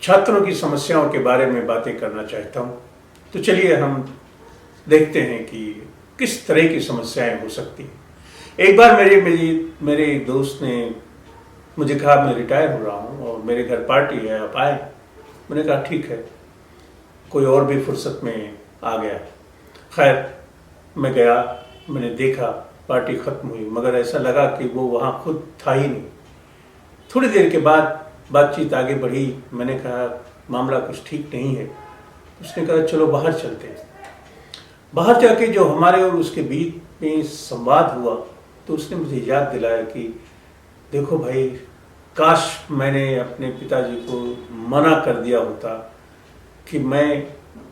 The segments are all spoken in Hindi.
छात्रों की समस्याओं के बारे में बातें करना चाहता हूँ। तो चलिए हम देखते हैं कि किस तरह की समस्याएं हो सकती हैं। एक बार मेरे एक दोस्त ने मुझे कहा मैं रिटायर हो रहा हूँ और मेरे घर पार्टी है, आप आए। मैंने कहा ठीक है। कोई और भी फुर्सत में आ गया। खैर मैं गया, मैंने देखा, पार्टी खत्म हुई, मगर ऐसा लगा कि वो वहाँ खुद था ही नहीं। थोड़ी देर के बाद बातचीत आगे बढ़ी। मैंने कहा मामला कुछ ठीक नहीं है। उसने कहा चलो बाहर चलते हैं। बाहर जाके जो हमारे और उसके बीच में संवाद हुआ तो उसने मुझे याद दिलाया कि देखो भाई, काश मैंने अपने पिताजी को मना कर दिया होता कि मैं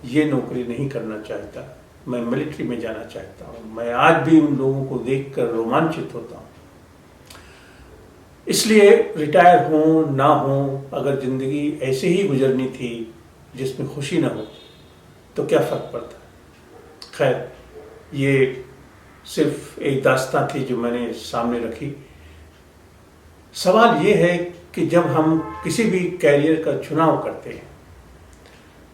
ये नौकरी नहीं करना चाहता, मैं मिलिट्री में जाना चाहता हूँ। मैं आज भी उन लोगों को देखकर रोमांचित होता हूँ। इसलिए रिटायर हो ना हो, अगर ज़िंदगी ऐसे ही गुजरनी थी जिसमें खुशी ना हो तो क्या फ़र्क पड़ता है। खैर ये सिर्फ एक दास्तां थी जो मैंने सामने रखी। सवाल ये है कि जब हम किसी भी कैरियर का चुनाव करते हैं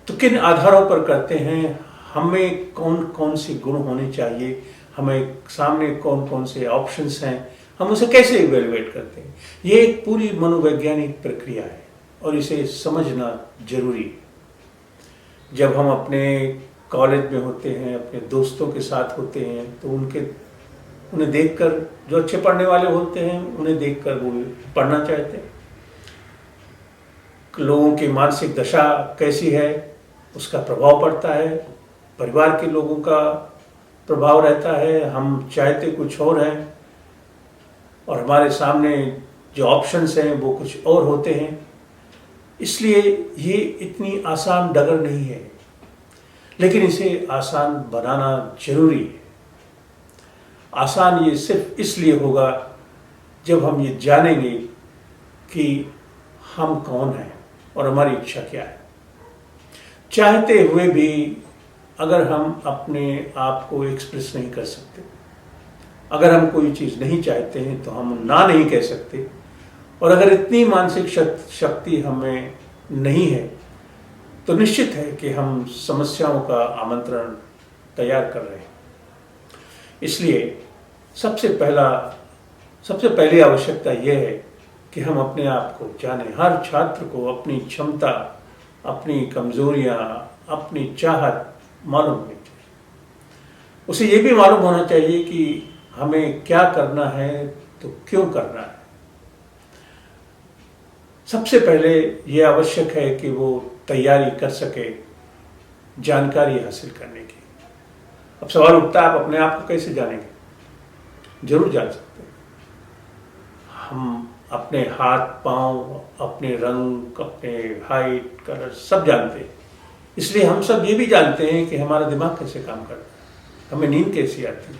तो किन आधारों पर करते हैं, हमें कौन कौन से गुण होने चाहिए, हमें सामने कौन कौन से ऑप्शंस हैं, हम उसे कैसे इवेलुएट करते हैं। ये एक पूरी मनोवैज्ञानिक प्रक्रिया है और इसे समझना जरूरी है। जब हम अपने कॉलेज में होते हैं, अपने दोस्तों के साथ होते हैं तो उन्हें देखकर, जो अच्छे पढ़ने वाले होते हैं उन्हें देखकर वो पढ़ना चाहते हैं। लोगों की मानसिक दशा कैसी है उसका प्रभाव पड़ता है, परिवार के लोगों का प्रभाव रहता है। हम चाहते कुछ और हैं और हमारे सामने जो ऑप्शंस हैं वो कुछ और होते हैं। इसलिए ये इतनी आसान डगर नहीं है, लेकिन इसे आसान बनाना जरूरी है। आसान ये सिर्फ इसलिए होगा जब हम ये जानेंगे कि हम कौन हैं और हमारी इच्छा क्या है। चाहते हुए भी अगर हम अपने आप को एक्सप्रेस नहीं कर सकते, अगर हम कोई चीज़ नहीं चाहते हैं तो हम ना नहीं कह सकते, और अगर इतनी मानसिक शक्ति हमें नहीं है तो निश्चित है कि हम समस्याओं का आमंत्रण तैयार कर रहे हैं। इसलिए सबसे पहली आवश्यकता यह है कि हम अपने आप को जानें। हर छात्र को अपनी क्षमता, अपनी कमजोरियां, अपनी चाहत मालूम होनी चाहिए। उसे ये भी मालूम होना चाहिए कि हमें क्या करना है तो क्यों करना है। सबसे पहले ये आवश्यक है कि वो तैयारी कर सके जानकारी हासिल करने की। अब सवाल उठता है, आप अपने आप को कैसे जानेंगे? जरूर जान सकते हैं। हम अपने हाथ पांव, अपने रंग, अपने हाइट, कलर सब जानते हैं। इसलिए हम सब ये भी जानते हैं कि हमारा दिमाग कैसे काम करता है, हमें नींद कैसी आती है,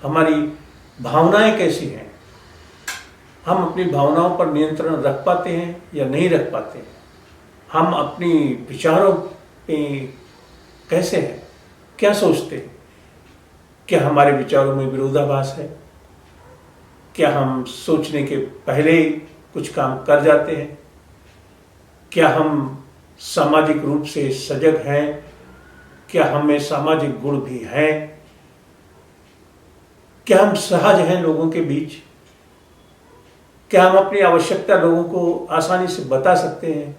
हमारी भावनाएं कैसी हैं, हम अपनी भावनाओं पर नियंत्रण रख पाते हैं या नहीं रख पाते हैं, हम अपनी विचारों पे कैसे हैं, क्या सोचते हैं, क्या हमारे विचारों में विरोधाभास है, क्या हम सोचने के पहले ही कुछ काम कर जाते हैं, क्या हम सामाजिक रूप से सजग हैं, क्या हमें सामाजिक गुण भी हैं, क्या हम सहज हैं लोगों के बीच, क्या हम अपनी आवश्यकता लोगों को आसानी से बता सकते हैं,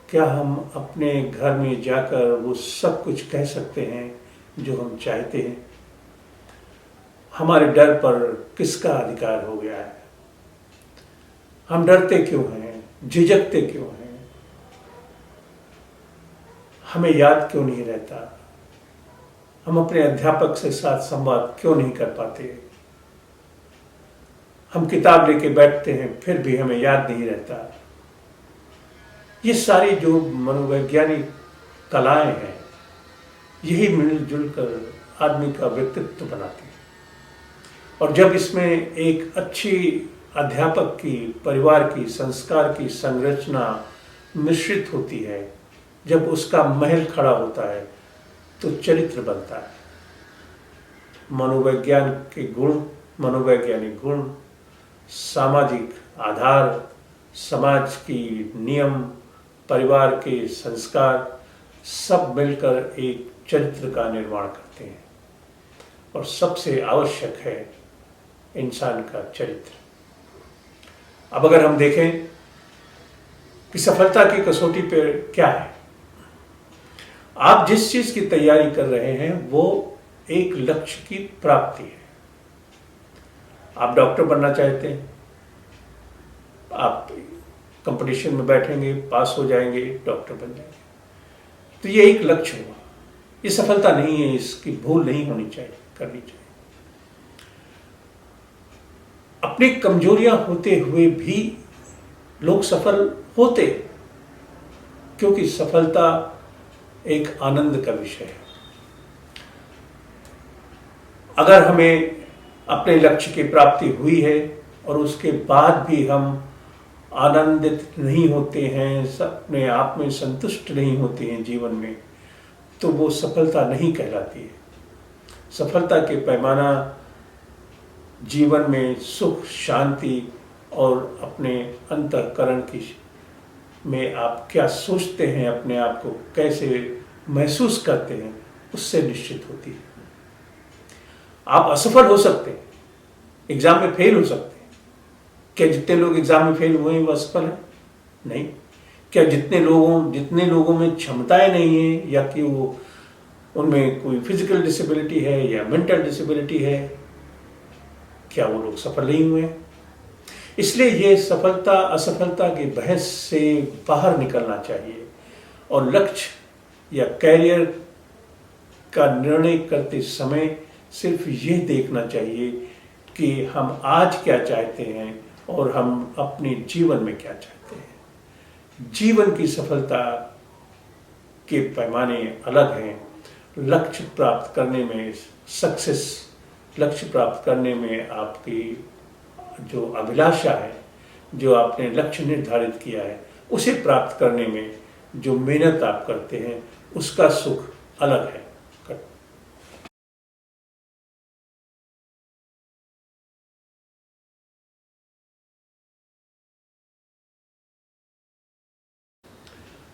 क्या हम अपने घर में जाकर वो सब कुछ कह सकते हैं जो हम चाहते हैं। हमारे डर पर किसका अधिकार हो गया है? हम डरते क्यों हैं, झिझकते क्यों हैं, हमें याद क्यों नहीं रहता, हम अपने अध्यापक से साथ संवाद क्यों नहीं कर पाते, हम किताब लेके बैठते हैं फिर भी हमें याद नहीं रहता। ये सारी जो मनोवैज्ञानिक कलाएं हैं, यही मिलजुल कर आदमी का व्यक्तित्व बनाती है। और जब इसमें एक अच्छी अध्यापक की, परिवार की, संस्कार की संरचना मिश्रित होती है, जब उसका महल खड़ा होता है तो चरित्र बनता है। मनोवैज्ञानिक गुण, सामाजिक आधार, समाज की नियम परिवार के संस्कार सब मिलकर एक चरित्र का निर्माण करते हैं और सबसे आवश्यक है इंसान का चरित्र। अब अगर हम देखें कि सफलता की कसौटी पर क्या है, आप जिस चीज की तैयारी कर रहे हैं वो एक लक्ष्य की प्राप्ति है। आप डॉक्टर बनना चाहते हैं, आप कंपटीशन में बैठेंगे, पास हो जाएंगे, डॉक्टर बन जाएंगे, तो ये एक लक्ष्य हुआ। ये सफलता नहीं है, इसकी भूल नहीं होनी चाहिए, करनी चाहिए। अपनी कमजोरियां होते हुए भी लोग सफल होते, क्योंकि सफलता एक आनंद का विषय है। अगर हमें अपने लक्ष्य की प्राप्ति हुई है और उसके बाद भी हम आनंदित नहीं होते हैं, अपने आप में संतुष्ट नहीं होते हैं जीवन में, तो वो सफलता नहीं कहलाती है। सफलता के पैमाना जीवन में सुख, शांति और अपने अंतःकरण की में आप क्या सोचते हैं, अपने आप को कैसे महसूस करते हैं, उससे निश्चित होती है। आप असफल हो सकते हैं, एग्जाम में फेल हो सकते हैं। क्या जितने लोग एग्जाम में फेल हुए हैं वो असफल हैं? नहीं। क्या जितने लोगों में क्षमताएं नहीं है, या कि वो उनमें कोई फिजिकल डिसेबिलिटी है या मेंटल डिसेबिलिटी है, क्या वो लोग सफल नहीं हुए? इसलिए ये सफलता असफलता की बहस से बाहर निकलना चाहिए और लक्ष्य या कैरियर का निर्णय करते समय सिर्फ ये देखना चाहिए कि हम आज क्या चाहते हैं और हम अपने जीवन में क्या चाहते हैं। जीवन की सफलता के पैमाने अलग हैं। लक्ष्य प्राप्त करने में लक्ष्य प्राप्त करने में आपकी जो अभिलाषा है, जो आपने लक्ष्य निर्धारित किया है, उसे प्राप्त करने में जो मेहनत आप करते हैं, उसका सुख अलग है।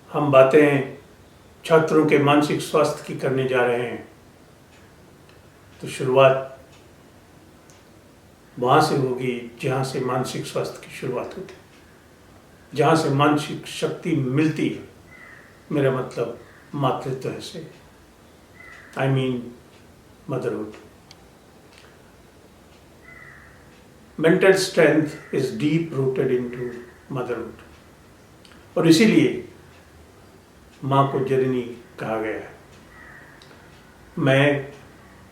हम बातें छात्रों के मानसिक स्वास्थ्य की करने जा रहे हैं, तो शुरुआत वहाँ से होगी जहाँ से मानसिक स्वास्थ्य की शुरुआत होती है, जहाँ से मानसिक शक्ति मिलती है। मेरा मतलब मातृत्व से, I mean motherhood. Mental strength is deep rooted into motherhood, और इसीलिए माँ को जननी कहा गया है। मैं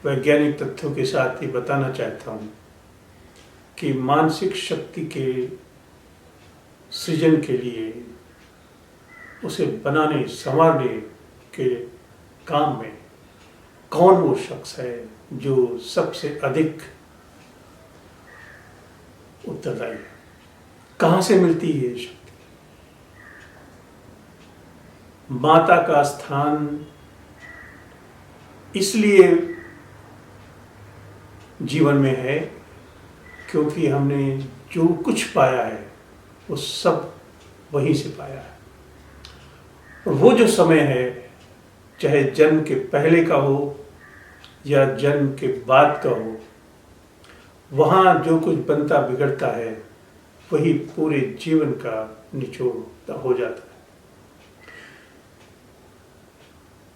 वैज्ञानिक तथ्यों के साथ ये बताना चाहता हूँ कि मानसिक शक्ति के सृजन के लिए, उसे बनाने संवारने के काम में कौन वो शख्स है जो सबसे अधिक उत्तरदायी है? कहाँ से मिलती है ये शक्ति? माता का स्थान इसलिए जीवन में है क्योंकि हमने जो कुछ पाया है वो सब वहीं से पाया है। और वो जो समय है, चाहे जन्म के पहले का हो या जन्म के बाद का हो, वहाँ जो कुछ बनता बिगड़ता है वही पूरे जीवन का निचोड़ हो जाता है।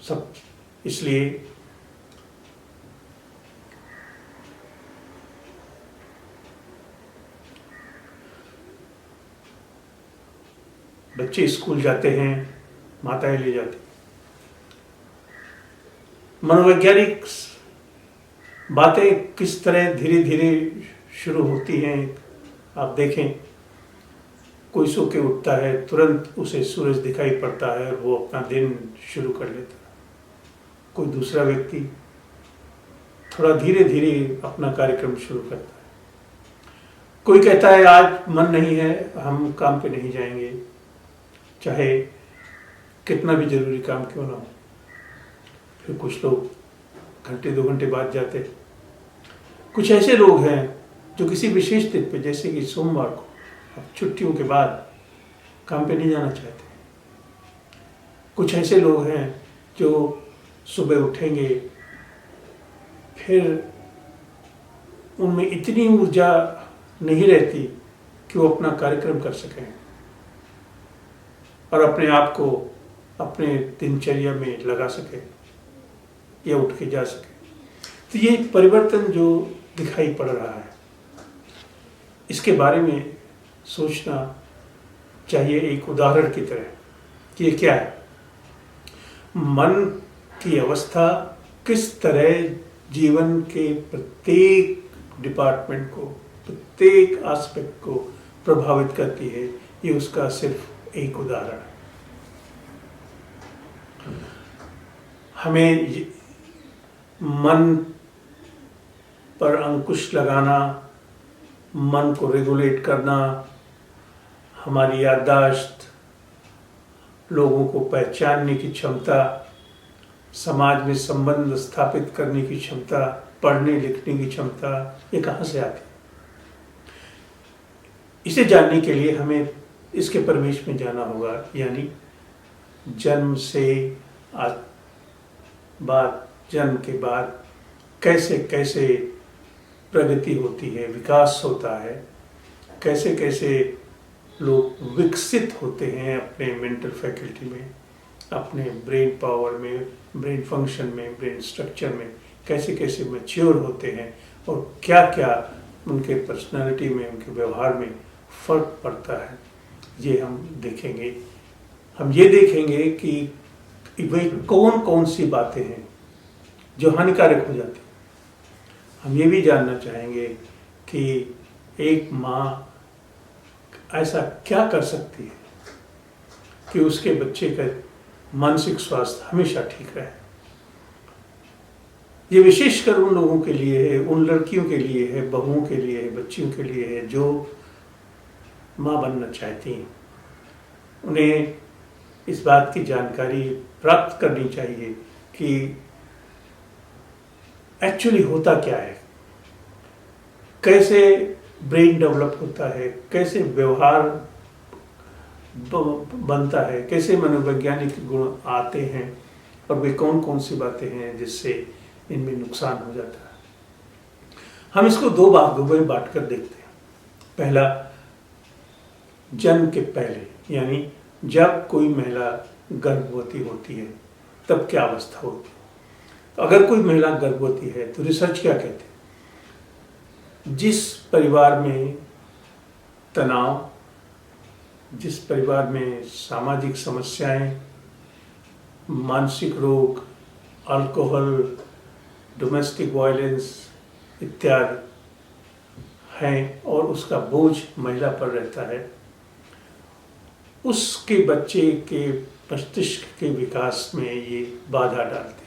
सब इसलिए बच्चे स्कूल जाते हैं, माताएं ले जाती। मनोवैज्ञानिक बातें किस तरह धीरे धीरे शुरू होती हैं, आप देखें। कोई सो के उठता है, तुरंत उसे सूरज दिखाई पड़ता है, वो अपना दिन शुरू कर लेता है। कोई दूसरा व्यक्ति थोड़ा धीरे धीरे अपना कार्यक्रम शुरू करता है। कोई कहता है आज मन नहीं है, हम काम पे नहीं जाएंगे, चाहे कितना भी जरूरी काम क्यों ना हो। फिर कुछ लोग घंटे 2 घंटे बाद जाते। कुछ ऐसे लोग हैं जो किसी विशेष दिन पे, जैसे कि सोमवार को, अब छुट्टियों के बाद काम पे नहीं जाना चाहते। कुछ ऐसे लोग हैं जो सुबह उठेंगे, फिर उनमें इतनी ऊर्जा नहीं रहती कि वो अपना कार्यक्रम कर सकें और अपने आप को अपने दिनचर्या में लगा सके या उठ के जा सके। तो ये परिवर्तन जो दिखाई पड़ रहा है, इसके बारे में सोचना चाहिए एक उदाहरण की तरह कि ये क्या है। मन की अवस्था किस तरह जीवन के प्रत्येक डिपार्टमेंट को, प्रत्येक एस्पेक्ट को प्रभावित करती है, ये उसका सिर्फ एक उदाहरण है। हमें मन पर अंकुश लगाना, मन को रेगुलेट करना, हमारी याददाश्त, लोगों को पहचानने की क्षमता, समाज में संबंध स्थापित करने की क्षमता, पढ़ने लिखने की क्षमता, ये कहाँ से आती है? इसे जानने के लिए हमें इसके परवेश में जाना होगा, यानी जन्म से जन्म के बाद कैसे कैसे प्रगति होती है, विकास होता है, कैसे कैसे लोग विकसित होते हैं अपने मेंटल फैकल्टी में, अपने ब्रेन पावर में, ब्रेन फंक्शन में, ब्रेन स्ट्रक्चर में, कैसे कैसे मैच्योर होते हैं और क्या क्या उनके पर्सनालिटी में, उनके व्यवहार में फर्क पड़ता है, ये हम देखेंगे। हम ये देखेंगे कि वे कौन कौन सी बातें हैं जो हानिकारक हो जाती हैं। हम ये भी जानना चाहेंगे कि एक माँ ऐसा क्या कर सकती है कि उसके बच्चे का मानसिक स्वास्थ्य हमेशा ठीक रहे। ये विशेषकर उन लोगों के लिए है, उन लड़कियों के लिए है, बहुओं के लिए है, बच्चियों के लिए है जो माँ बनना चाहती हैं। उन्हें इस बात की जानकारी प्राप्त करनी चाहिए कि एक्चुअली होता क्या है, कैसे ब्रेन डेवलप होता है, कैसे व्यवहार बनता है, कैसे मनोवैज्ञानिक गुण आते हैं और वे कौन कौन सी बातें हैं जिससे इनमें नुकसान हो जाता है। हम इसको दो भागों में बांट कर देखते हैं। पहला, जन्म के पहले, यानी जब कोई महिला गर्भवती होती है तब क्या अवस्था होती है। अगर कोई महिला गर्भवती है तो रिसर्च क्या कहते हैं, जिस परिवार में तनाव, जिस परिवार में सामाजिक समस्याएं, मानसिक रोग, अल्कोहल, डोमेस्टिक वायलेंस इत्यादि हैं और उसका बोझ महिला पर रहता है, उसके बच्चे के मस्तिष्क के विकास में ये बाधा डालती है।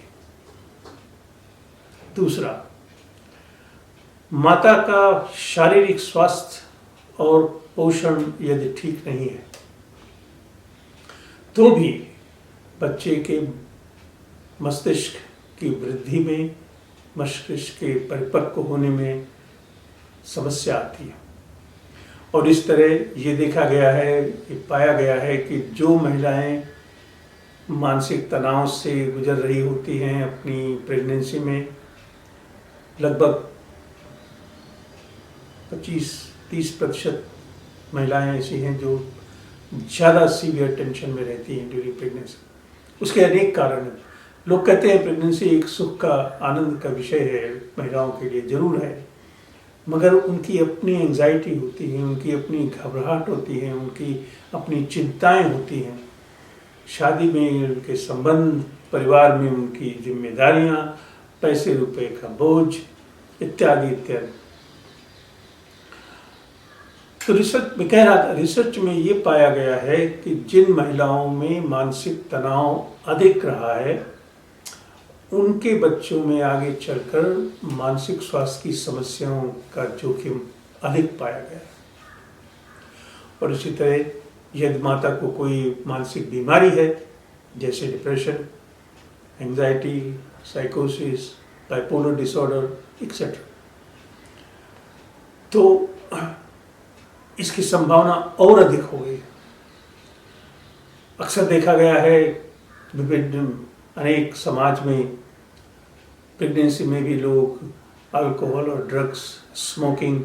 दूसरा, माता का शारीरिक स्वास्थ्य और पोषण यदि ठीक नहीं है तो भी बच्चे के मस्तिष्क की वृद्धि में, मस्तिष्क के परिपक्व होने में समस्या आती है। और इस तरह ये देखा गया है, ये पाया गया है कि जो महिलाएं मानसिक तनाव से गुजर रही होती हैं अपनी प्रेगनेंसी में, लगभग 25-30% महिलाएं ऐसी हैं जो ज़्यादा सीवियर टेंशन में रहती हैं ड्यूरिंग प्रेगनेंसी। उसके अनेक कारण हैं। लोग कहते हैं प्रेगनेंसी एक सुख का, आनंद का विषय है महिलाओं के लिए, जरूर है, मगर उनकी अपनी एंजाइटी होती है, उनकी अपनी घबराहट होती है, उनकी अपनी चिंताएं होती हैं, शादी में उनके संबंध, परिवार में उनकी जिम्मेदारियां, पैसे रुपए का बोझ इत्यादि इत्यादि। तो रिसर्च में कह रहा था, रिसर्च में ये पाया गया है कि जिन महिलाओं में मानसिक तनाव अधिक रहा है उनके बच्चों में आगे चलकर मानसिक स्वास्थ्य की समस्याओं का जोखिम अधिक पाया गया। और इसी तरह यदि माता को कोई मानसिक बीमारी है जैसे डिप्रेशन, एंजाइटी, साइकोसिस, बाइपोलर डिसऑर्डर एक्सेट्रा, तो इसकी संभावना और अधिक हो गई। अक्सर देखा गया है विभिन्न अनेक समाज में प्रेगनेंसी में भी लोग अल्कोहल और ड्रग्स स्मोकिंग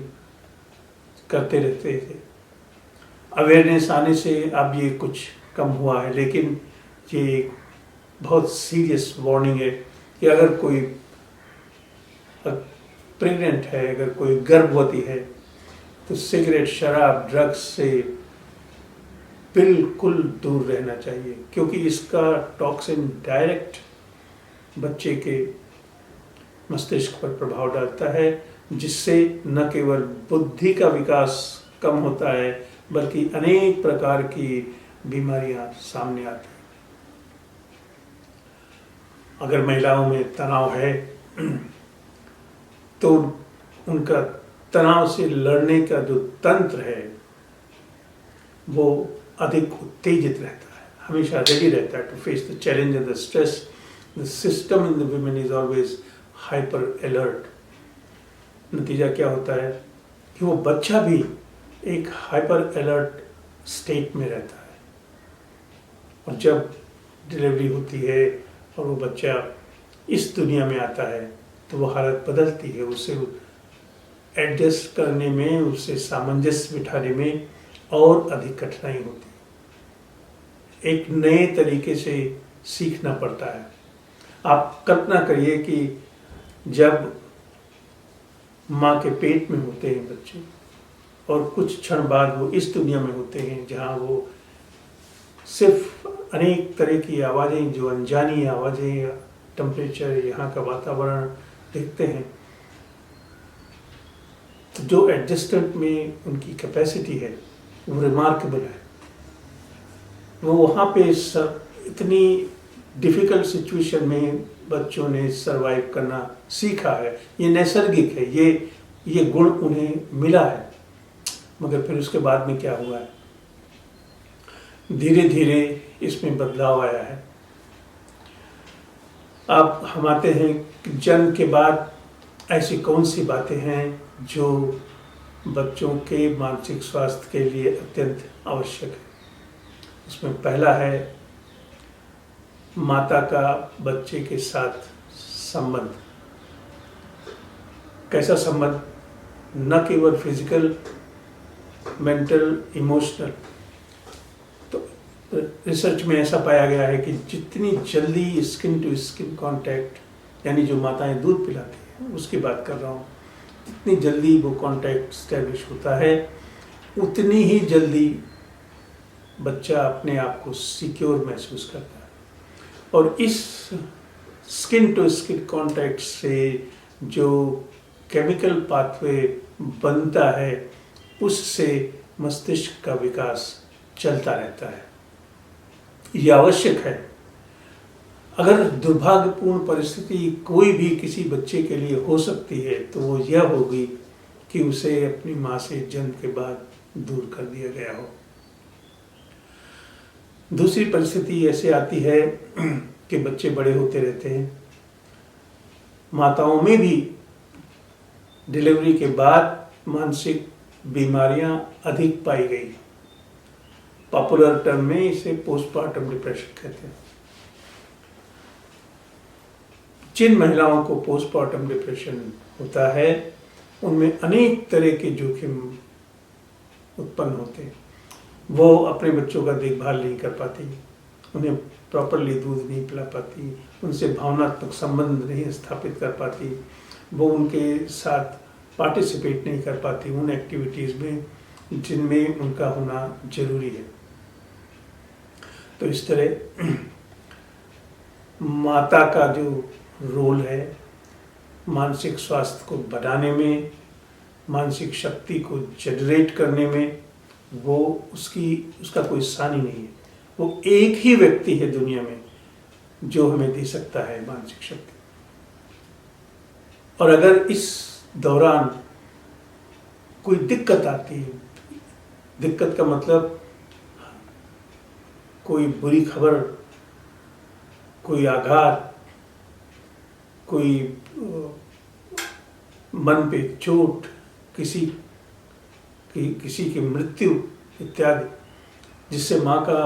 करते रहते थे। अवेयरनेस आने से अब ये कुछ कम हुआ है, लेकिन ये एक बहुत सीरियस वार्निंग है कि अगर कोई प्रेग्नेंट है, अगर कोई गर्भवती है, तो सिगरेट, शराब, ड्रग्स से बिल्कुल दूर रहना चाहिए, क्योंकि इसका टॉक्सिन डायरेक्ट बच्चे के मस्तिष्क पर प्रभाव डालता है, जिससे न केवल बुद्धि का विकास कम होता है बल्कि अनेक प्रकार की बीमारियां सामने आती हैं। अगर महिलाओं में तनाव है तो उनका तनाव से लड़ने का जो तंत्र है वो अधिक उत्तेजित रहता है, हमेशा रेडी रहता है to face the challenge and the stress. The system in the women is always hyper alert. नतीजा क्या होता है कि वो बच्चा भी एक हाइपर अलर्ट स्टेट में रहता है, और जब डिलीवरी होती है और वो बच्चा इस दुनिया में आता है तो वो हालत बदलती है, उसे एडजस्ट करने में, उसे सामंजस्य बिठाने में और अधिक कठिनाई होती है, एक नए तरीके से सीखना पड़ता है। आप कल्पना करिए कि जब माँ के पेट में होते हैं बच्चे और कुछ क्षण बाद वो इस दुनिया में होते हैं जहाँ वो सिर्फ अनेक तरह की आवाज़ें, जो अनजानी आवाज़ें, टेम्परेचर, यहाँ का वातावरण देखते हैं, तो जो एडजस्टमेंट में उनकी कैपेसिटी है वो रिमार्केबल है। वो वहाँ पे इतनी डिफ़िकल्ट सिचुएशन में बच्चों ने सरवाइव करना सीखा है, ये नैसर्गिक है, ये गुण उन्हें मिला है। मगर फिर उसके बाद में क्या हुआ है, धीरे धीरे इसमें बदलाव आया है। अब हम आते हैं कि जन्म के बाद ऐसी कौन सी बातें हैं जो बच्चों के मानसिक स्वास्थ्य के लिए अत्यंत आवश्यक है। उसमें पहला है माता का बच्चे के साथ संबंध। कैसा संबंध? न केवल फिजिकल, मेंटल, इमोशनल। तो रिसर्च में ऐसा पाया गया है कि जितनी जल्दी स्किन टू स्किन कांटेक्ट, यानी जो माताएं दूध पिलाती हैं उसकी बात कर रहा हूँ, जितनी जल्दी वो कांटेक्ट स्टैब्लिश होता है उतनी ही जल्दी बच्चा अपने आप को सिक्योर महसूस करता है। और इस स्किन टू स्किन कांटेक्ट से जो केमिकल पाथवे बनता है उससे मस्तिष्क का विकास चलता रहता है। ये आवश्यक है। अगर दुर्भाग्यपूर्ण परिस्थिति कोई भी किसी बच्चे के लिए हो सकती है तो वो यह होगी कि उसे अपनी माँ से जन्म के बाद दूर कर दिया गया हो। दूसरी परिस्थिति ऐसे आती है कि बच्चे बड़े होते रहते हैं, माताओं में भी डिलीवरी के बाद मानसिक बीमारियां अधिक पाई गई। पॉपुलर टर्म में इसे पोस्टमार्टम डिप्रेशन कहते हैं। जिन महिलाओं को पोस्टमार्टम डिप्रेशन होता है उनमें अनेक तरह के जोखिम उत्पन्न होते हैं। वो अपने बच्चों का देखभाल नहीं कर पाती, उन्हें प्रॉपरली दूध नहीं पिला पाती, उनसे भावनात्मक संबंध नहीं स्थापित कर पाती, वो उनके साथ पार्टिसिपेट नहीं कर पाती उन एक्टिविटीज़ में जिनमें उनका होना जरूरी है। तो इस तरह माता का जो रोल है मानसिक स्वास्थ्य को बढ़ाने में, मानसिक शक्ति को जनरेट करने में, वो उसका कोई सानी नहीं है। वो एक ही व्यक्ति है दुनिया में जो हमें दे सकता है मानसिक शक्ति। और अगर इस दौरान कोई दिक्कत आती है, दिक्कत का मतलब कोई बुरी खबर, कोई आघात, कोई मन पे चोट, किसी की मृत्यु इत्यादि, जिससे माँ का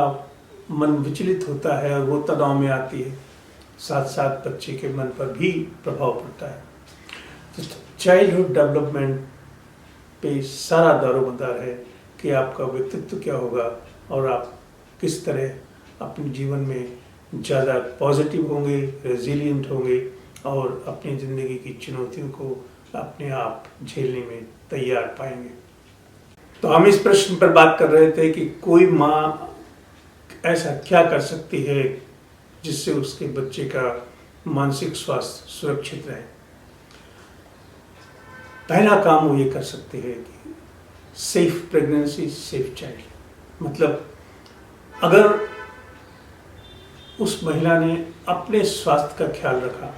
मन विचलित होता है और वो तनाव में आती है, साथ साथ बच्चे के मन पर भी प्रभाव पड़ता है। तो चाइल्डहुड डेवलपमेंट पे सारा दारोमदार है कि आपका व्यक्तित्व क्या होगा और आप किस तरह अपने जीवन में ज़्यादा पॉजिटिव होंगे, रेजिलिएंट होंगे और अपनी ज़िंदगी की चुनौतियों को अपने आप झेलने में तैयार पाएंगे। तो हम इस प्रश्न पर बात कर रहे थे कि कोई माँ ऐसा क्या कर सकती है जिससे उसके बच्चे का मानसिक स्वास्थ्य सुरक्षित रहे। पहला काम वो ये कर सकते हैं कि सेफ प्रेगनेंसी, सेफ चाइल्ड। मतलब अगर उस महिला ने अपने स्वास्थ्य का ख्याल रखा,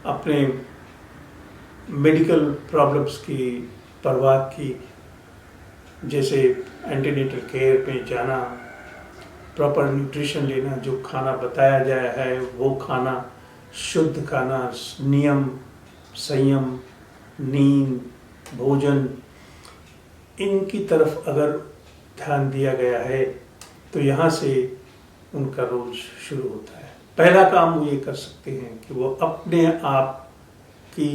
अपने मेडिकल प्रॉब्लम्स की परवाह की, जैसे एंटीनेटल केयर में जाना, प्रॉपर न्यूट्रिशन लेना, जो खाना बताया गया है वो खाना, शुद्ध खाना, नियम, संयम, नींद, भोजन, इनकी तरफ अगर ध्यान दिया गया है तो यहाँ से उनका रोज शुरू होता है। पहला काम वो ये कर सकते हैं कि वो अपने आप की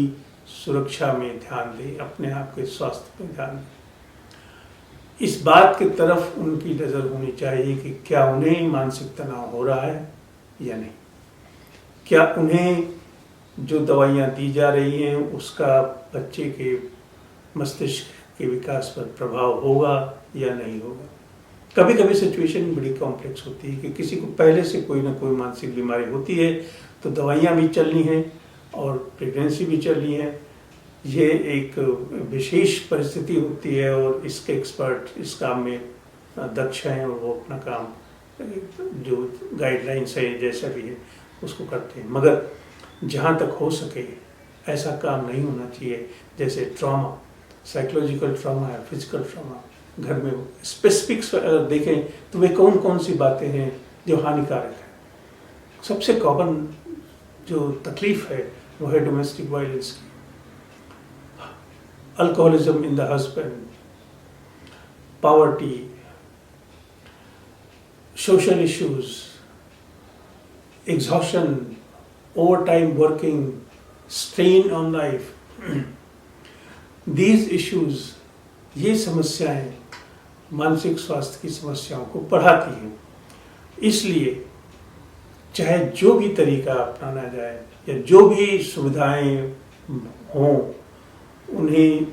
सुरक्षा में ध्यान दें, अपने आप के स्वास्थ्य पर ध्यान दें। इस बात की तरफ उनकी नज़र होनी चाहिए कि क्या उन्हें मानसिक तनाव हो रहा है या नहीं, क्या उन्हें जो दवाइयाँ दी जा रही हैं उसका बच्चे के मस्तिष्क के विकास पर प्रभाव होगा या नहीं होगा। कभी कभी सिचुएशन बड़ी कॉम्प्लेक्स होती है कि किसी को पहले से कोई ना कोई मानसिक बीमारी होती है तो दवाइयाँ भी चलनी हैं और प्रेगनेंसी भी चलनी है। ये एक विशेष परिस्थिति होती है और इसके एक्सपर्ट इस काम में दक्ष हैं और वो अपना काम जो गाइडलाइंस है जैसा भी है उसको करते हैं। मगर जहाँ तक हो सके ऐसा काम नहीं होना चाहिए जैसे ट्रॉमा, साइकोलॉजिकल ट्रॉमा है, फिजिकल ट्रॉमा। घर में स्पेसिफिक्स अगर देखें तो वे कौन कौन सी बातें हैं जो हानिकारक है। सबसे कॉमन जो तकलीफ है वो है डोमेस्टिक वायलेंस की, alcoholism in the husband, poverty, social issues, exhaustion, over time working, strain on life. These issues, ये समस्याएं मानसिक स्वास्थ्य की समस्याओं को बढ़ाती हैं। इसलिए चाहे जो भी तरीका अपनाना जाए या जो भी सुविधाएं हों उन्हें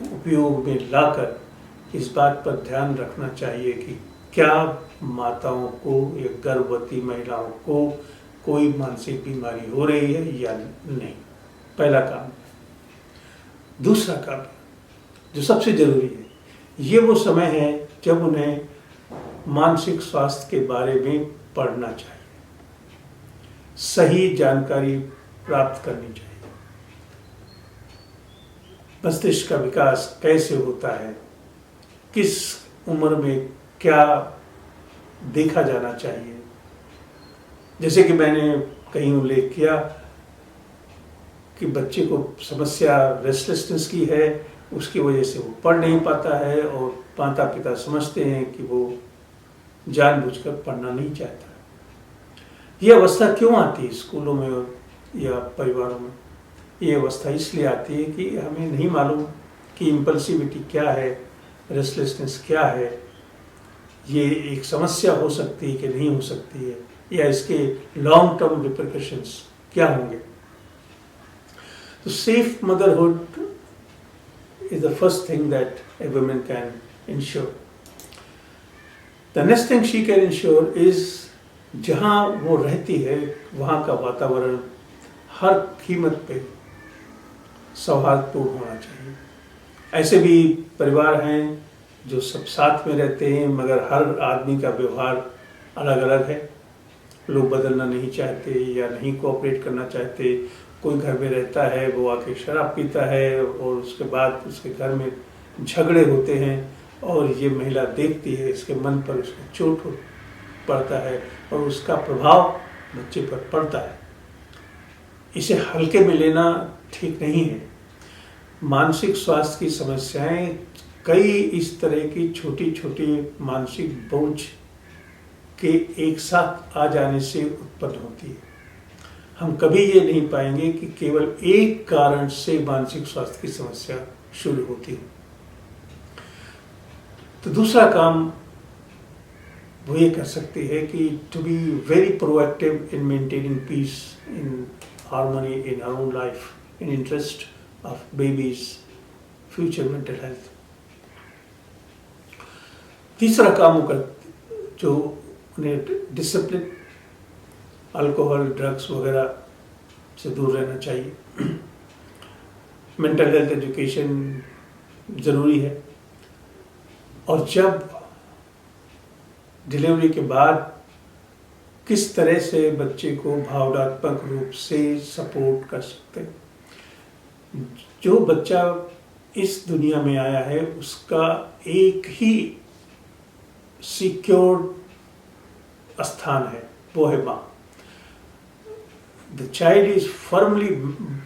उपयोग में लाकर इस बात पर ध्यान रखना चाहिए कि क्या माताओं को या गर्भवती महिलाओं को कोई मानसिक बीमारी हो रही है या नहीं। पहला काम। दूसरा काम जो सबसे जरूरी है, ये वो समय है जब उन्हें मानसिक स्वास्थ्य के बारे में पढ़ना चाहिए, सही जानकारी प्राप्त करनी चाहिए। मस्तिष्क का विकास कैसे होता है, किस उम्र में क्या देखा जाना चाहिए। जैसे कि मैंने कहीं उल्लेख किया कि बच्चे को समस्या रेस्टलेसनेस की है, उसकी वजह से वो पढ़ नहीं पाता है और माता पिता समझते हैं कि वो जानबूझकर पढ़ना नहीं चाहता। ये अवस्था क्यों आती है स्कूलों में और या परिवारों में? ये अवस्था इसलिए आती है कि हमें नहीं मालूम कि इम्पल्सिविटी क्या है, रेस्टलेसनेस क्या है, ये एक समस्या हो सकती है कि नहीं हो सकती है, या इसके लॉन्ग टर्म रिपरकशंस क्या होंगे। तो safe motherhood is the first thing that a woman can ensure. The next thing she can ensure is जहाँ वो रहती है वहाँ का वातावरण हर कीमत पे सौहार्दपूर्ण होना चाहिए। ऐसे भी परिवार हैं जो सब साथ में रहते हैं मगर हर आदमी का व्यवहार अलग अलग है। लोग बदलना नहीं चाहते या नहीं कोऑपरेट करना चाहते। कोई घर में रहता है, वो आके शराब पीता है और उसके बाद उसके घर में झगड़े होते हैं और ये महिला देखती है, इसके मन पर उसको चोट पड़ता है और उसका प्रभाव बच्चे पर पड़ता है। इसे हल्के में लेना ठीक नहीं है। मानसिक स्वास्थ्य की समस्याएं कई इस तरह की छोटी छोटी मानसिक बोझ के एक साथ आ जाने से उत्पन्न होती है। हम कभी ये नहीं पाएंगे कि केवल एक कारण से मानसिक स्वास्थ्य की समस्या शुरू होती है। तो दूसरा काम वो ये कर सकती है कि to be very proactive in maintaining peace, in harmony in our own life, in interest of babies future mental health. तीसरा काम वो कर जो उन्हें डिसिप्लिन, अल्कोहल, ड्रग्स वगैरह से दूर रहना चाहिए। मेंटल हेल्थ एजुकेशन ज़रूरी है। और जब डिलीवरी के बाद किस तरह से बच्चे को भावनात्मक रूप से सपोर्ट कर सकते हैं। जो बच्चा इस दुनिया में आया है उसका एक ही सिक्योर्ड स्थान है, वो है माँ। The child is firmly,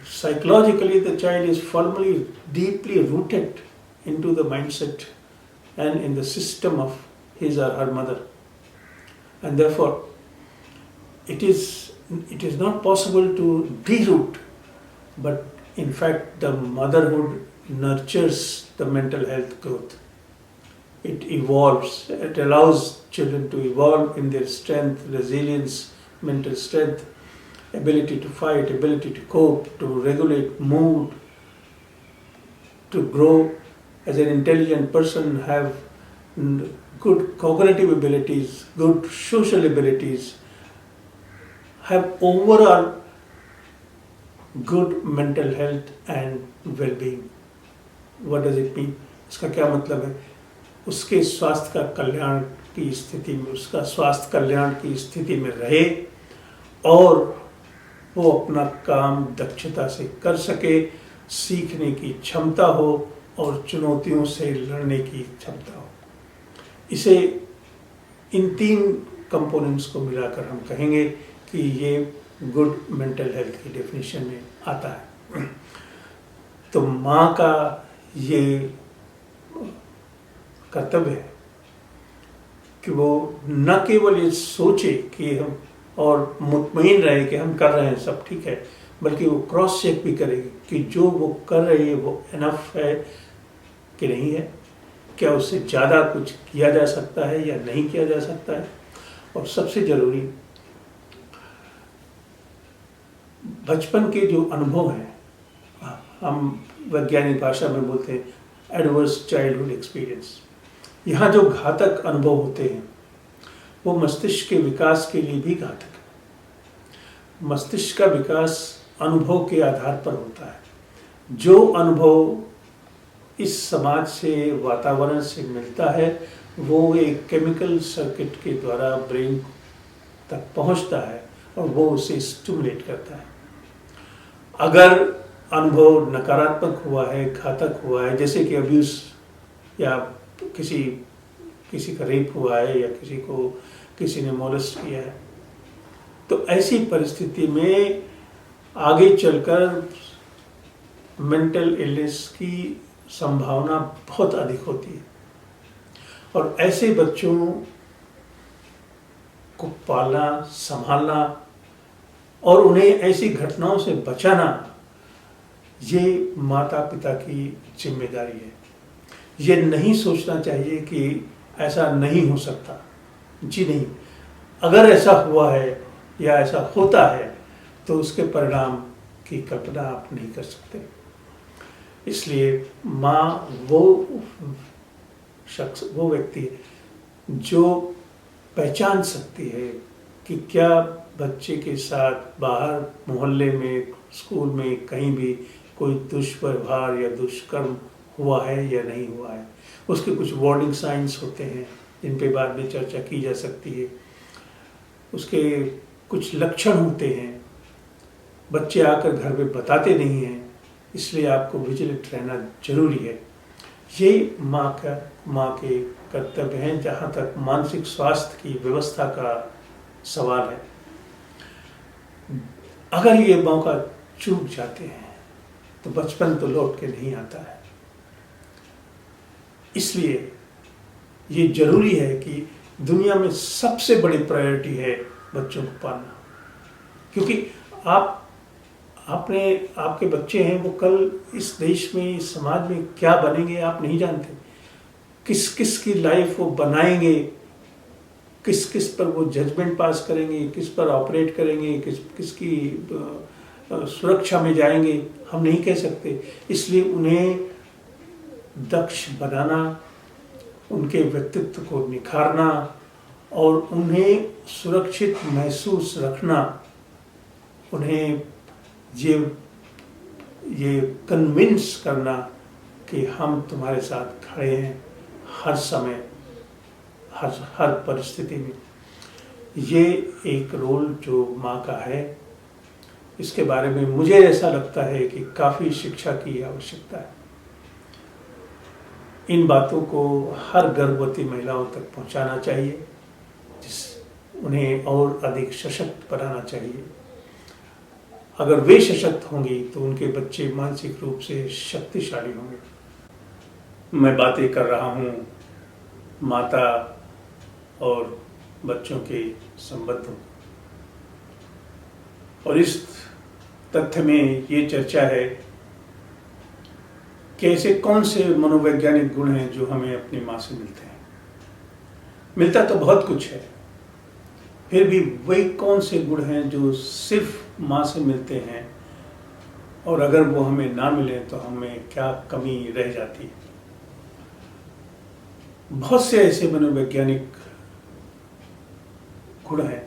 psychologically the child is firmly, deeply rooted into the mindset and in the system of his or her mother. And therefore, it is not possible to deroot, but in fact the motherhood nurtures the mental health growth. It evolves, it allows children to evolve in their strength, resilience, mental strength, ability to fight, ability to cope, to regulate mood, to grow as an intelligent person, have good cognitive abilities, good social abilities, have overall good mental health and well-being. What does it mean? इसका क्या मतलब है? उसके स्वास्थ्य का कल्याण की स्थिति में, उसका स्वास्थ्य कल्याण की स्थिति में रहे और वो अपना काम दक्षता से कर सके, सीखने की क्षमता हो और चुनौतियों से लड़ने की क्षमता हो। इसे इन तीन कंपोनेंट्स को मिलाकर हम कहेंगे कि ये गुड मेंटल हेल्थ की डेफिनेशन में आता है। तो माँ का ये कर्तव्य है कि वो न केवल ये सोचे कि हम और मुतमईन रहे कि हम कर रहे हैं सब ठीक है, बल्कि वो क्रॉस चेक भी करेगी कि जो वो कर रही है वो इनफ है कि नहीं है, क्या उससे ज़्यादा कुछ किया जा सकता है या नहीं किया जा सकता है। और सबसे ज़रूरी बचपन के जो अनुभव हैं, हम वैज्ञानिक भाषा में बोलते हैं एडवर्स चाइल्डहुड एक्सपीरियंस। यहाँ जो घातक अनुभव होते हैं वो मस्तिष्क के विकास के लिए भी घातक है। मस्तिष्क का विकास अनुभव के आधार पर होता है। जो अनुभव इस समाज से, वातावरण से मिलता है वो एक केमिकल सर्किट के द्वारा ब्रेन तक पहुंचता है और वो उसे स्टिमुलेट करता है। अगर अनुभव नकारात्मक हुआ है, घातक हुआ है, जैसे कि अब्यूज या किसी का रेप हुआ है या किसी ने मोलेस्ट किया है, तो ऐसी परिस्थिति में आगे चलकर मेंटल इलनेस की संभावना बहुत अधिक होती है। और ऐसे बच्चों को पालना, संभालना और उन्हें ऐसी घटनाओं से बचाना, ये माता पिता की जिम्मेदारी है। ये नहीं सोचना चाहिए कि ऐसा नहीं हो सकता। जी नहीं, अगर ऐसा हुआ है या ऐसा होता है तो उसके परिणाम की कल्पना आप नहीं कर सकते। इसलिए माँ वो शख्स, वो व्यक्ति है जो पहचान सकती है कि क्या बच्चे के साथ बाहर मोहल्ले में, स्कूल में, कहीं भी कोई दुष्व्यवहार या दुष्कर्म हुआ है या नहीं हुआ है। उसके कुछ वार्निंग साइंस होते हैं जिन पे बाद में चर्चा की जा सकती है। उसके कुछ लक्षण होते हैं, बच्चे आकर घर में बताते नहीं हैं, इसलिए आपको विजिलेंट रहना जरूरी है। ये माँ के कर्तव्य हैं जहाँ तक मानसिक स्वास्थ्य की व्यवस्था का सवाल है। अगर ये मौका चूक जाते हैं तो बचपन तो लौट के नहीं आता है। इसलिए ये जरूरी है कि दुनिया में सबसे बड़ी प्रायोरिटी है बच्चों को पालना। क्योंकि आपके बच्चे हैं, वो कल इस देश में, इस समाज में क्या बनेंगे आप नहीं जानते। किस किस की लाइफ वो बनाएंगे, किस किस पर वो जजमेंट पास करेंगे, किस पर ऑपरेट करेंगे, किसकी सुरक्षा में जाएंगे, हम नहीं कह सकते। इसलिए उन्हें दक्ष बनाना, उनके व्यक्तित्व को निखारना और उन्हें सुरक्षित महसूस रखना, उन्हें ये कन्विंस करना कि हम तुम्हारे साथ खड़े हैं हर समय, हर परिस्थिति में। ये एक रोल जो माँ का है, इसके बारे में मुझे ऐसा लगता है कि काफ़ी शिक्षा की आवश्यकता है। इन बातों को हर गर्भवती महिलाओं तक पहुंचाना चाहिए, उन्हें और अधिक सशक्त बनाना चाहिए। अगर वे सशक्त होंगी तो उनके बच्चे मानसिक रूप से शक्तिशाली होंगे। मैं बातें कर रहा हूँ माता और बच्चों के संबंधों, और इस तथ्य में ये चर्चा है कि ऐसे कौन से मनोवैज्ञानिक गुण हैं जो हमें अपनी माँ से मिलते हैं। मिलता तो बहुत कुछ है, फिर भी वही कौन से गुण हैं जो सिर्फ माँ से मिलते हैं, और अगर वो हमें ना मिले तो हमें क्या कमी रह जाती है। बहुत से ऐसे मनोवैज्ञानिक गुण हैं,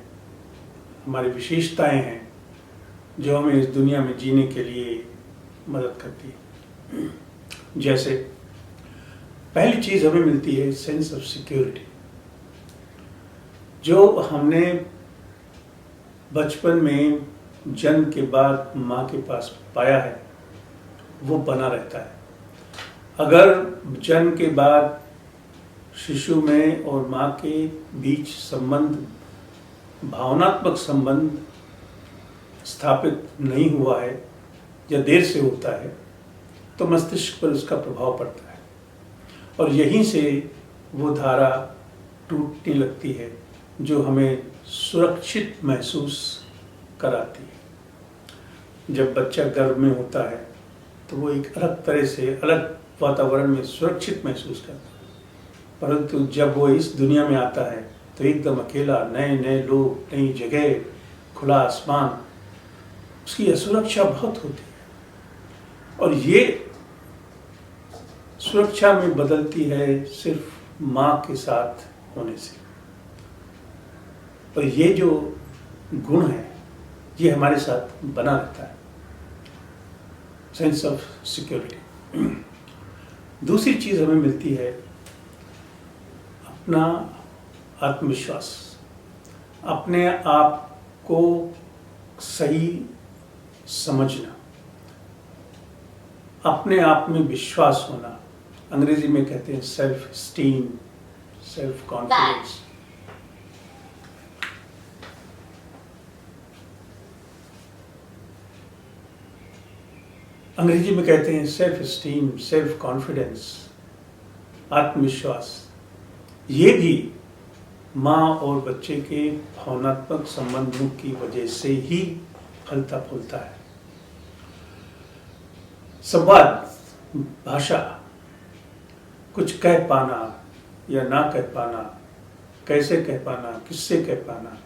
हमारी विशेषताएं हैं जो हमें इस दुनिया में जीने के लिए मदद करती है। जैसे पहली चीज हमें मिलती है सेंस ऑफ सिक्योरिटी। जो हमने बचपन में जन्म के बाद माँ के पास पाया है वो बना रहता है। अगर जन्म के बाद शिशु में और माँ के बीच संबंध, भावनात्मक संबंध स्थापित नहीं हुआ है या देर से होता है तो मस्तिष्क पर उसका प्रभाव पड़ता है, और यहीं से वो धारा टूटने लगती है जो हमें सुरक्षित महसूस कराती है। जब बच्चा गर्भ में होता है तो वो एक अलग तरह से, अलग वातावरण में सुरक्षित महसूस करता है, परंतु जब वो इस दुनिया में आता है तो एकदम अकेला, नए नए लोग, नई जगह, खुला आसमान, उसकी असुरक्षा बहुत होती है। और ये सुरक्षा में बदलती है सिर्फ माँ के साथ होने से। और ये जो गुण है ये हमारे साथ बना रहता है, सेंस ऑफ सिक्योरिटी। दूसरी चीज हमें मिलती है अपना आत्मविश्वास, अपने आप को सही समझना, अपने आप में विश्वास होना। अंग्रेजी में कहते हैं सेल्फ स्टीम, सेल्फ कॉन्फिडेंस। अंग्रेजी में कहते हैं सेल्फ स्टीम, सेल्फ कॉन्फिडेंस, आत्मविश्वास। ये भी माँ और बच्चे के भावनात्मक संबंधों की वजह से ही फलता फूलता है। संवाद, भाषा, कुछ कह पाना या ना कह पाना, कैसे कह पाना, किससे कह पाना,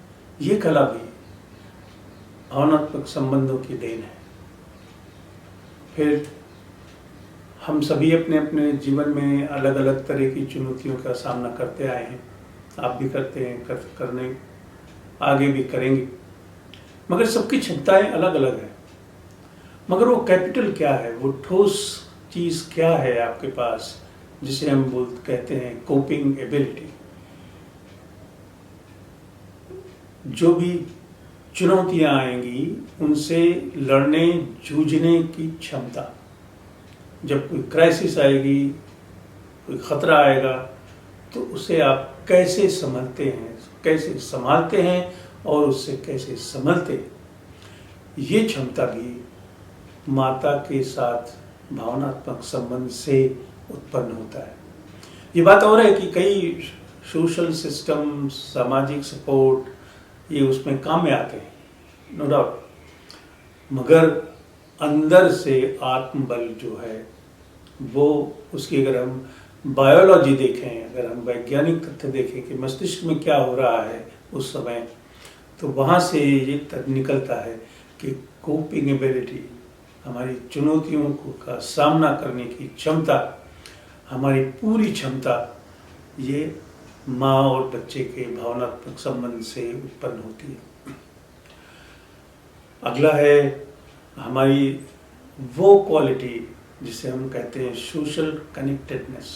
ये कला भी भावनात्मक संबंधों की देन है। फिर हम सभी अपने अपने जीवन में अलग अलग तरह की चुनौतियों का सामना करते आए हैं। आप भी करते हैं, करने आगे भी करेंगे, मगर सबकी क्षमताएं अलग अलग हैं। मगर वो कैपिटल क्या है, वो ठोस चीज़ क्या है आपके पास, जिसे हम कहते हैं कोपिंग एबिलिटी। जो भी चुनौतियां आएंगी उनसे लड़ने, जूझने की क्षमता। जब कोई क्राइसिस आएगी, कोई खतरा आएगा, तो उसे आप कैसे संभलते हैं, कैसे संभालते हैं और उससे कैसे संभलते हैं, ये क्षमता भी माता के साथ भावनात्मक संबंध से उत्पन्न होता है। ये बात और है कि कई सोशल सिस्टम, सामाजिक सपोर्ट, ये उसमें काम में आते हैं, नो डाउट। मगर अंदर से आत्मबल जो है वो, उसकी अगर हम बायोलॉजी देखें, अगर हम वैज्ञानिक तथ्य देखें कि मस्तिष्क में क्या हो रहा है उस समय, तो वहाँ से ये निकलता है कि कोपिंग एबिलिटी, हमारी चुनौतियों का सामना करने की क्षमता, हमारी पूरी क्षमता, ये माँ और बच्चे के भावनात्मक संबंध से उत्पन्न होती है। अगला है हमारी वो क्वालिटी जिसे हम कहते हैं सोशल कनेक्टेडनेस,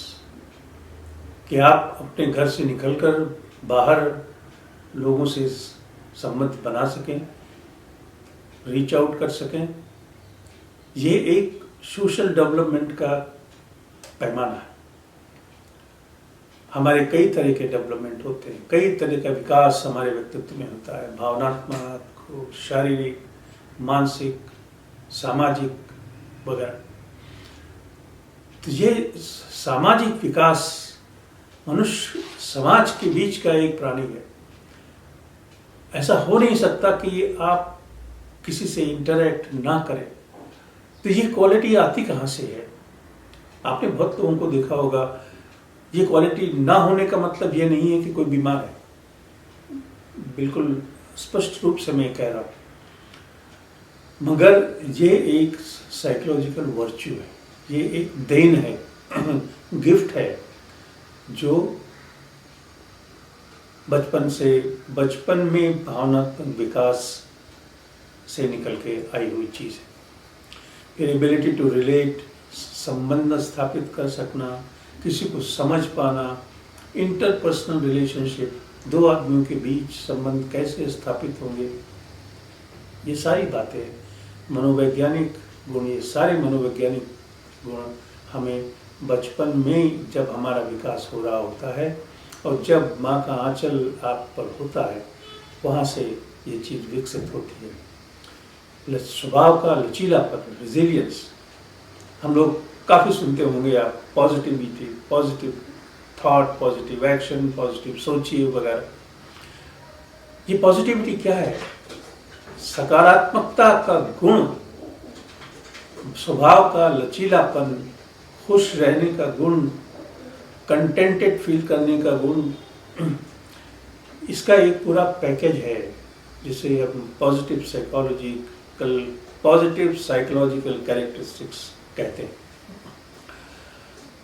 कि आप अपने घर से निकलकर बाहर लोगों से संबंध बना सकें, रीच आउट कर सकें। ये एक सोशल डेवलपमेंट का पैमाना है। हमारे कई तरह के डेवलपमेंट होते हैं, कई तरह का विकास हमारे व्यक्तित्व में होता है, भावनात्मक, शारीरिक, मानसिक, सामाजिक वगैरह। तो ये सामाजिक विकास मनुष्य समाज के बीच का एक प्राणी है। ऐसा हो नहीं सकता कि आप किसी से इंटरैक्ट ना करें। तो ये क्वालिटी आती कहाँ से है? आपने बहुत लोगों को देखा होगा, ये क्वालिटी ना होने का मतलब ये नहीं है कि कोई बीमार है, बिल्कुल स्पष्ट रूप से मैं कह रहा हूँ, मगर ये एक साइकोलॉजिकल वर्च्यू है, ये एक देन है, गिफ्ट है, जो बचपन में भावनात्मक विकास से निकल के आई हुई चीज़ है। फिर एबिलिटी टू रिलेट, संबंध स्थापित कर सकना, किसी को समझ पाना, इंटरपर्सनल रिलेशनशिप, दो आदमियों के बीच संबंध कैसे स्थापित होंगे, ये सारी बातें मनोवैज्ञानिक गुण, ये सारे मनोवैज्ञानिक गुण हमें बचपन में जब हमारा विकास हो रहा होता है और जब माँ का आंचल आप पर होता है, वहाँ से ये चीज़ विकसित होती है। स्वभाव का लचीलापन, रेजिलियंस, हम लोग काफ़ी सुनते होंगे आप, positivity, positive thought, positive action, positive सोचिए वगैरह। ये पॉजिटिविटी क्या है? सकारात्मकता का गुण, स्वभाव का लचीलापन, खुश रहने का गुण, कंटेंटेड फील करने का गुण, इसका एक पूरा पैकेज है जिसे हम पॉजिटिव साइकोलॉजिकल कैरेक्टरिस्टिक्स कहते हैं।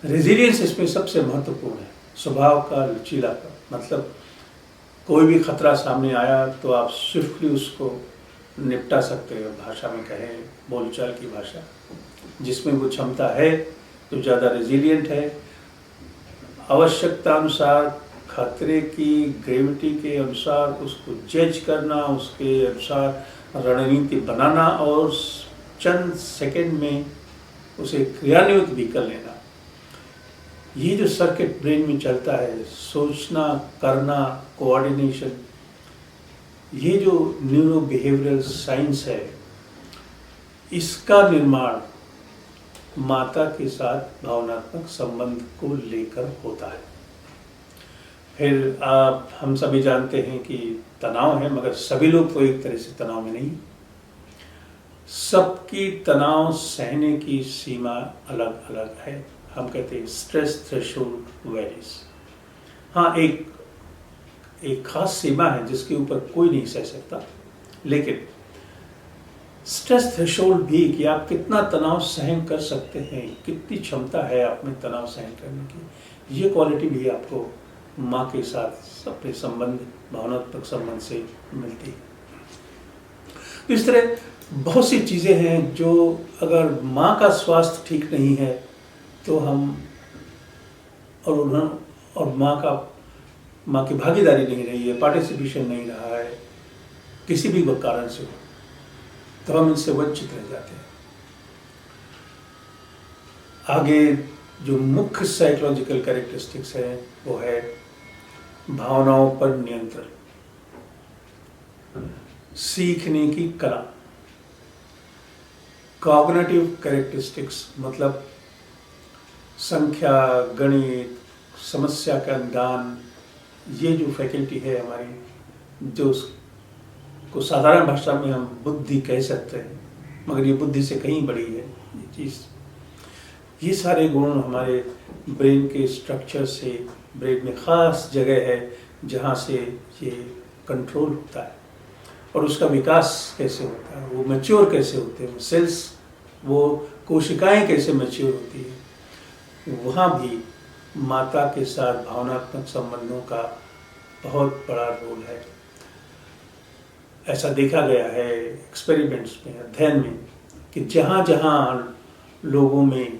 रेजिलियंस इसमें सबसे महत्वपूर्ण है। स्वभाव का लचीलापन मतलब कोई भी खतरा सामने आया तो आप स्विफ्टली उसको निपटा सकते हो। भाषा में कहें, बोलचाल की भाषा, जिसमें वो क्षमता है तो ज़्यादा रेजिलियंट है। आवश्यकता अनुसार, खतरे की ग्रेविटी के अनुसार उसको जज करना, उसके अनुसार रणनीति बनाना और चंद सेकंड में उसे क्रियान्वित भी कर लेना। ये जो सर्किट ब्रेन में चलता है, सोचना, करना, कोऑर्डिनेशन, ये जो न्यूरो बिहेवियरल साइंस है, इसका निर्माण माता के साथ भावनात्मक संबंध को लेकर होता है। फिर हम सभी जानते हैं कि तनाव है, मगर सभी लोग तो एक तरह से तनाव में नहीं। सबकी तनाव सहने की सीमा अलग अलग है। हम कहते हैं स्ट्रेस थ्रेशोल्ड वेरीज। हाँ, एक खास सीमा है जिसके ऊपर कोई नहीं सह सकता, लेकिन स्ट्रेस थ्रेशोल्ड भी कि आप कितना तनाव सहन कर सकते हैं, कितनी क्षमता है आप में तनाव सहन करने की, ये क्वालिटी भी आपको माँ के साथ अपने संबंध, भावनात्मक संबंध से मिलती है। तो इस तरह बहुत सी चीज़ें हैं जो अगर माँ का स्वास्थ्य ठीक नहीं है तो हम और माँ की भागीदारी नहीं रही है, पार्टिसिपेशन नहीं रहा है, किसी भी कारण से, तो हम इनसे वंचित रह जाते हैं। आगे जो मुख्य साइकोलॉजिकल कैरेक्टरिस्टिक्स है वो है भावनाओं पर नियंत्रण, सीखने की कला, कॉग्निटिव कैरेक्टरिस्टिक्स मतलब संख्या, गणित, समस्या का निदान, ये जो फैकल्टी है हमारी, जो उसको साधारण भाषा में हम बुद्धि कह सकते हैं, मगर ये बुद्धि से कहीं बड़ी है ये चीज़। ये सारे गुण हमारे ब्रेन के स्ट्रक्चर से, ब्रेन में ख़ास जगह है जहाँ से ये कंट्रोल होता है और उसका विकास कैसे होता है, वो मैच्योर कैसे होते हैं, सेल्स, वो कोशिकाएं कैसे मैच्योर होती है, वहाँ भी माता के साथ भावनात्मक संबंधों का बहुत बड़ा रोल है। ऐसा देखा गया है एक्सपेरिमेंट्स में, अध्ययन में, कि जहाँ जहाँ लोगों में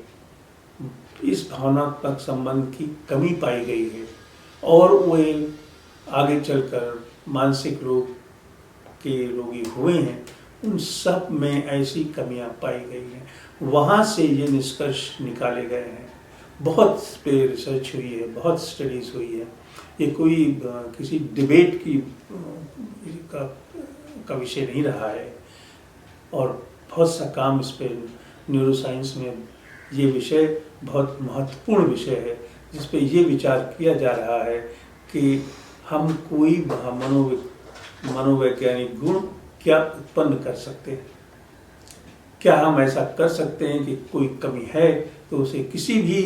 इस भावनात्मक संबंध की कमी पाई गई है और वे आगे चलकर मानसिक रोग के रोगी हुए हैं, उन सब में ऐसी कमियां पाई गई हैं। वहाँ से ये निष्कर्ष निकाले गए हैं। बहुत पे रिसर्च हुई है, बहुत स्टडीज हुई है। ये कोई किसी डिबेट की का विषय नहीं रहा है और बहुत सा काम इस पे न्यूरोसाइंस में ये विषय बहुत महत्वपूर्ण विषय है, जिस पे ये विचार किया जा रहा है कि हम कोई मनोवैज्ञानिक गुण क्या उत्पन्न कर सकते हैं। क्या हम ऐसा कर सकते हैं कि कोई कमी है तो उसे किसी भी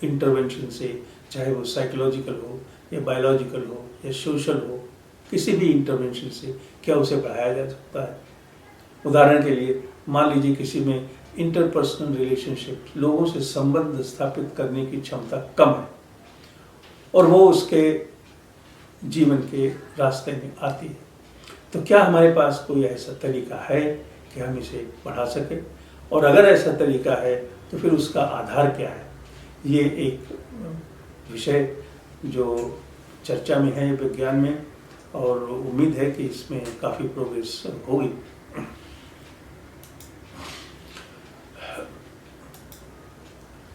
इंटरवेंशन से, चाहे वो साइकोलॉजिकल हो या बायोलॉजिकल हो या सोशल हो, किसी भी इंटरवेंशन से क्या उसे बढ़ाया जा सकता है। उदाहरण के लिए मान लीजिए किसी में इंटरपर्सनल रिलेशनशिप, लोगों से संबंध स्थापित करने की क्षमता कम है और वो उसके जीवन के रास्ते में आती है, तो क्या हमारे पास कोई ऐसा तरीका है कि हम इसे बढ़ा सकें? और अगर ऐसा तरीका है तो फिर उसका आधार क्या है? ये एक विषय जो चर्चा में है विज्ञान में, और उम्मीद है कि इसमें काफ़ी प्रोग्रेस होगी।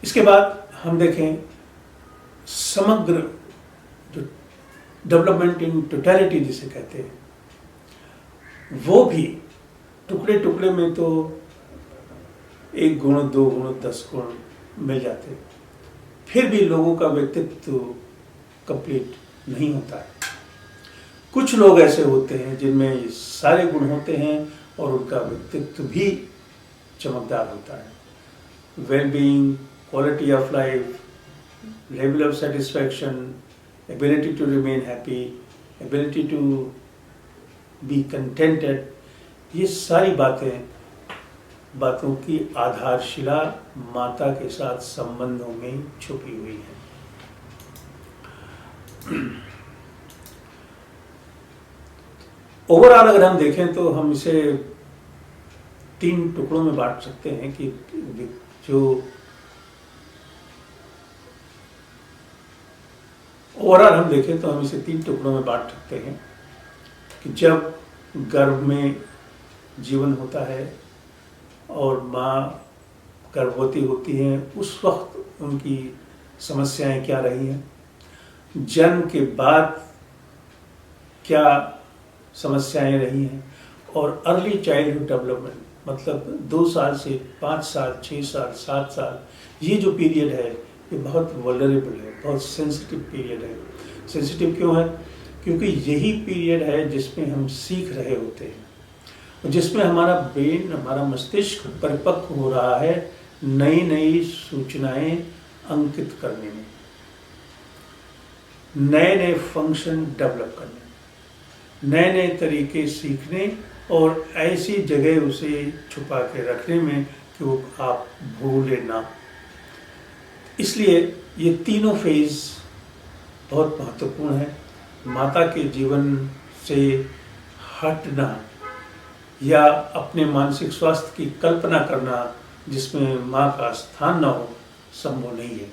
इसके बाद हम देखें समग्र जो डेवलपमेंट इन टोटलिटी जिसे कहते हैं, वो भी टुकड़े टुकड़े में तो 1 गुण, 2 गुण, 10 गुण मिल जाते हैं, फिर भी लोगों का व्यक्तित्व कंप्लीट नहीं होता है। कुछ लोग ऐसे होते हैं जिनमें ये सारे गुण होते हैं और उनका व्यक्तित्व भी चमकदार होता है। Wellbeing, quality of life, level of satisfaction, ability to remain happy, ability to be contented, ये सारी बातों की आधारशिला माता के साथ संबंधों में छुपी हुई है। ओवरऑल अगर हम देखें तो हम इसे 3 टुकड़ों में बांट सकते हैं कि जो ओवरऑल हम देखें तो हम इसे 3 टुकड़ों में बांट सकते हैं कि जब गर्भ में जीवन होता है और माँ गर्भवती होती हैं, उस वक्त उनकी समस्याएं क्या रही हैं, जन्म के बाद क्या समस्याएं रही हैं, और अर्ली चाइल्डहुड डेवलपमेंट, मतलब 2 साल से 5 साल, 6 साल, 7 साल, ये जो पीरियड है ये बहुत वल्नरेबल है, बहुत सेंसिटिव पीरियड है। सेंसिटिव क्यों है? क्योंकि यही पीरियड है जिसमें हम सीख रहे होते हैं, जिसमें हमारा ब्रेन, हमारा मस्तिष्क परिपक्व हो रहा है नई नई सूचनाएं अंकित करने में, नए नए फंक्शन डेवलप करने, नए नए तरीके सीखने और ऐसी जगह उसे छुपा के रखने में कि वो आप भूले ना। इसलिए ये तीनों फेज बहुत महत्वपूर्ण है। माता के जीवन से हटना या अपने मानसिक स्वास्थ्य की कल्पना करना जिसमें माँ का स्थान न हो, संभव नहीं है।